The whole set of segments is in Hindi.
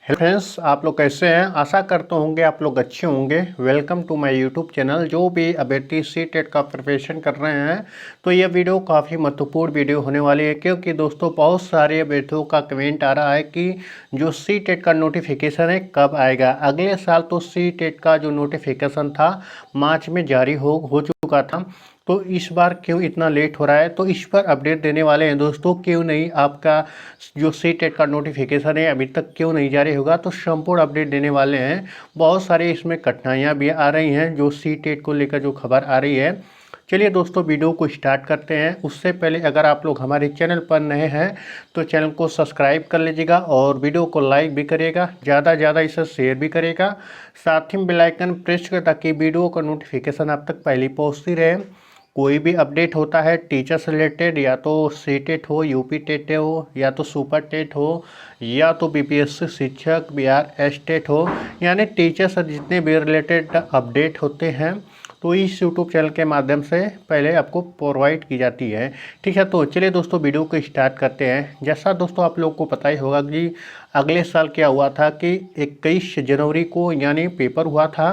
हेलो फ्रेंड्स, आप लोग कैसे हैं। आशा करते होंगे आप लोग अच्छे होंगे। Welcome to my YouTube channel. जो भी अभ्यर्थी सी-टेट का प्रिपरेशन कर रहे हैं तो ये वीडियो काफ़ी महत्वपूर्ण वीडियो होने वाली है, क्योंकि दोस्तों बहुत सारे अभ्यर्थियों का कमेंट आ रहा है कि जो सी-टेट का नोटिफिकेशन है कब आएगा। अगले साल तो सी-टेट का जो नोटिफिकेशन था मार्च में जारी हो चुका था, तो इस बार क्यों इतना लेट हो रहा है। तो इस पर अपडेट देने वाले हैं दोस्तों। क्यों नहीं आपका जो सी-टेट का नोटिफिकेशन है अभी तक क्यों नहीं जारी होगा, तो संपूर्ण अपडेट देने वाले हैं। बहुत सारे इसमें कठिनाइयां भी आ रही हैं जो सी-टेट को लेकर जो खबर आ रही है। चलिए दोस्तों, वीडियो को स्टार्ट करते हैं। उससे पहले अगर आप लोग हमारे चैनल पर नए हैं तो चैनल को सब्सक्राइब कर लीजिएगा और वीडियो को लाइक भी करिएगा, ज़्यादा ज़्यादा इसे शेयर भी करिएगा। साथ ही बेल आइकन प्रेस कर ताकि वीडियो का नोटिफिकेशन आप तक पहले पहुँचती रहे। कोई भी अपडेट होता है टीचर से रिलेटेड, या तो सी-टेट हो, यूपी टेट हो, या तो सुपर टेट हो, या तो बीपीएससी शिक्षक बिहार एस्टेट हो, यानी टीचर से जितने भी रिलेटेड अपडेट होते हैं तो इस यूट्यूब चैनल के माध्यम से पहले आपको प्रोवाइड की जाती है। ठीक है, तो चलिए दोस्तों वीडियो को स्टार्ट करते हैं। जैसा दोस्तों आप लोग को पता ही होगा कि अगले साल क्या हुआ था कि 21 जनवरी को यानी पेपर हुआ था,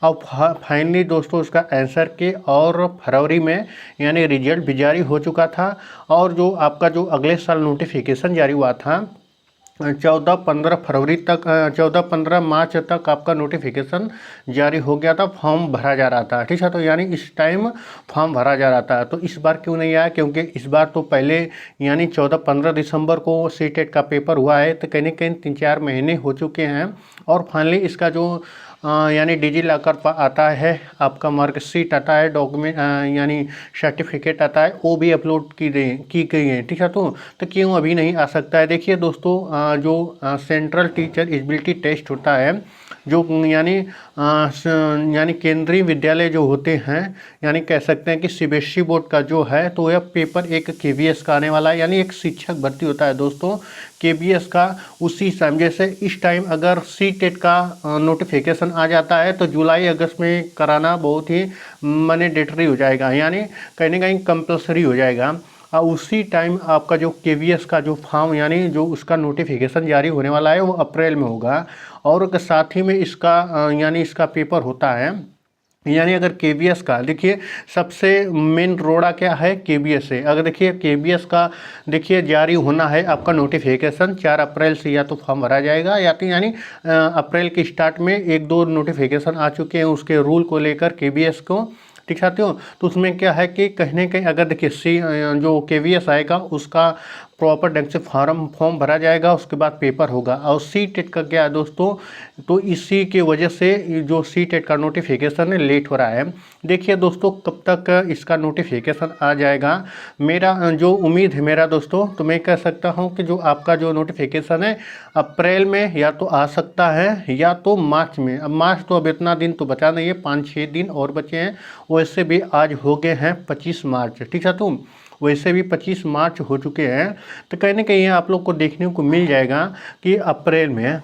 और फाइनली दोस्तों उसका आंसर के और फरवरी में यानी रिजल्ट भी जारी हो चुका था। और जो आपका जो अगले साल नोटिफिकेशन जारी हुआ था 14-15 फरवरी तक, 14-15 मार्च तक आपका नोटिफिकेशन जारी हो गया था। फॉर्म भरा जा रहा था। ठीक है, तो यानी इस टाइम फॉर्म भरा जा रहा था। तो इस बार क्यों नहीं आया, क्योंकि इस बार तो पहले यानी 14-15 दिसंबर को सी-टेट का पेपर हुआ है, तो कहीं ना कहीं 3-4 महीने हो चुके हैं। और फाइनली इसका जो यानी डिजी लॉकर पर आता है, आपका मार्कशीट आता है, डॉक्यूमेंट यानी सर्टिफिकेट आता है, वो भी अपलोड की गई है। ठीक है, तो क्यों अभी नहीं आ सकता है। देखिए दोस्तों, जो सेंट्रल टीचर एलिजिबिलिटी टेस्ट होता है, जो यानी केंद्रीय विद्यालय जो होते हैं, यानी कह सकते हैं कि सीबीएसई बोर्ड का जो है, तो यह पेपर एक केवीएस का आने वाला है। यानी एक शिक्षक भर्ती होता है दोस्तों केवीएस का। उसी टाइम जैसे इस टाइम अगर सी-टेट का नोटिफिकेशन आ जाता है तो जुलाई अगस्त में कराना बहुत ही मैंडेटरी हो जाएगा, यानी कहीं ना कहीं कंपलसरी हो जाएगा। और उसी टाइम आपका जो केवीएस का जो फॉर्म यानी जो उसका नोटिफिकेशन जारी होने वाला है वो अप्रैल में होगा। और साथ ही में इसका यानी इसका पेपर होता है। यानी अगर केवीएस का देखिए, सबसे मेन रोड़ा क्या है, केवीएस है। अगर देखिए केवीएस का देखिए जारी होना है आपका नोटिफिकेशन 4 अप्रैल से, या तो फॉर्म भरा जाएगा या तो यानी अप्रैल के स्टार्ट में 1-2 नोटिफिकेशन आ चुके हैं उसके रूल को लेकर केवीएस को। ठीक है, तो उसमें क्या है कि कहीं ना कहीं अगर देखिए जो केवीएस आएगा उसका प्रॉपर ढंग से फॉर्म भरा जाएगा, उसके बाद पेपर होगा। और सी-टेट का क्या है दोस्तों, तो इसी की वजह से जो सी-टेट का नोटिफिकेशन है लेट हो रहा है। देखिए दोस्तों, कब तक इसका नोटिफिकेशन आ जाएगा, मेरा जो उम्मीद है मेरा दोस्तों, तो मैं कह सकता हूं कि जो आपका जो नोटिफिकेशन है अप्रैल में या तो आ सकता है या तो मार्च में। अब मार्च तो अब इतना दिन तो बचा नहीं है, 5-6 दिन और बचे हैं। वैसे भी आज हो गए हैं 25 मार्च। ठीक है, तो वैसे भी 25 मार्च हो चुके हैं। तो कहीं ना कहीं आप लोग को देखने को मिल जाएगा कि अप्रैल में।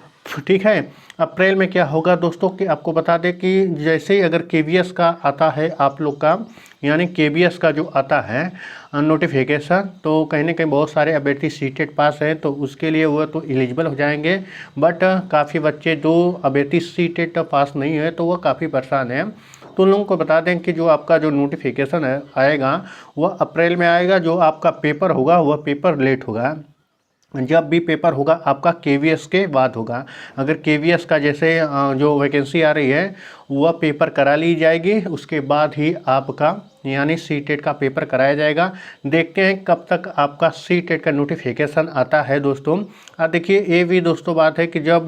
ठीक है, अप्रैल में क्या होगा दोस्तों कि आपको बता दें कि जैसे ही अगर केवीएस का आता है आप लोग का, यानी केवीएस का जो आता है नोटिफिकेशन, तो कहीं ना कहीं बहुत सारे अभ्यर्थी सी-टेट पास हैं तो उसके लिए वो तो एलिजिबल हो जाएंगे। बट काफ़ी बच्चे जो अभ्यर्थी सी-टेट पास नहीं है तो वह काफ़ी परेशान हैं। तो उन लोगों को बता दें कि जो आपका जो नोटिफिकेशन है आएगा वह अप्रैल में आएगा। जो आपका पेपर होगा वह पेपर लेट होगा। जब भी पेपर होगा आपका केवीएस के बाद होगा। अगर केवीएस का जैसे जो वैकेंसी आ रही है वह पेपर करा ली जाएगी, उसके बाद ही आपका यानी सी-टेट का पेपर कराया जाएगा। देखते हैं कब तक आपका सी-टेट का नोटिफिकेशन आता है दोस्तों। देखिए ये भी दोस्तों बात है कि जब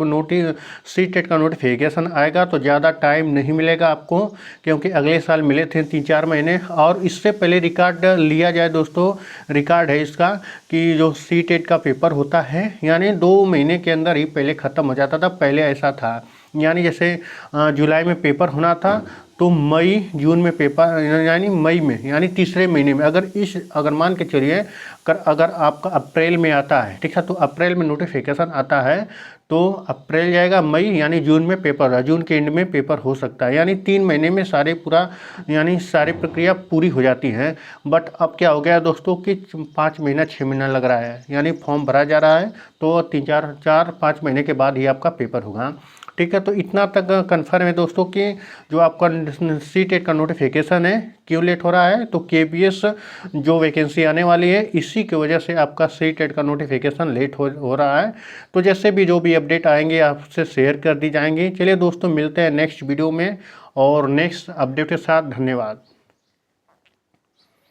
सी-टेट का नोटिफिकेशन आएगा तो ज़्यादा टाइम नहीं मिलेगा आपको, क्योंकि अगले साल मिले थे 3-4 महीने। और इससे पहले रिकॉर्ड लिया जाए दोस्तों, रिकॉर्ड है इसका कि जो सी-टेट का पेपर होता है यानी 2 महीने के अंदर ही पहले ख़त्म हो जाता था। पहले ऐसा था, यानी जैसे जुलाई में पेपर होना था तो मई जून में पेपर, यानी मई में यानी तीसरे महीने में, अगर मान के चलिए अगर आपका अप्रैल में आता है, ठीक है, तो अप्रैल में नोटिफिकेशन आता है तो अप्रैल जाएगा मई, यानी जून में पेपर, जून के एंड में पेपर हो सकता है, यानी 3 महीने में सारी सारी प्रक्रिया पूरी हो जाती है। बट अब क्या हो गया दोस्तों कि 5 महीना 6 महीना लग रहा है, यानी फॉर्म भरा जा रहा है तो 3-4-5 महीने के बाद ही आपका पेपर होगा, ठीक है। तो इतना तक कन्फर्म है दोस्तों कि जो आपका सी-टेट का नोटिफिकेशन है क्यों लेट हो रहा है, तो केबीएस जो वैकेंसी आने वाली है इसी की वजह से आपका सी-टेट का नोटिफिकेशन लेट हो रहा है। तो जैसे भी जो भी अपडेट आएंगे आपसे शेयर कर दी जाएंगी। चलिए दोस्तों, मिलते हैं नेक्स्ट वीडियो में और नेक्स्ट अपडेट के साथ। धन्यवाद।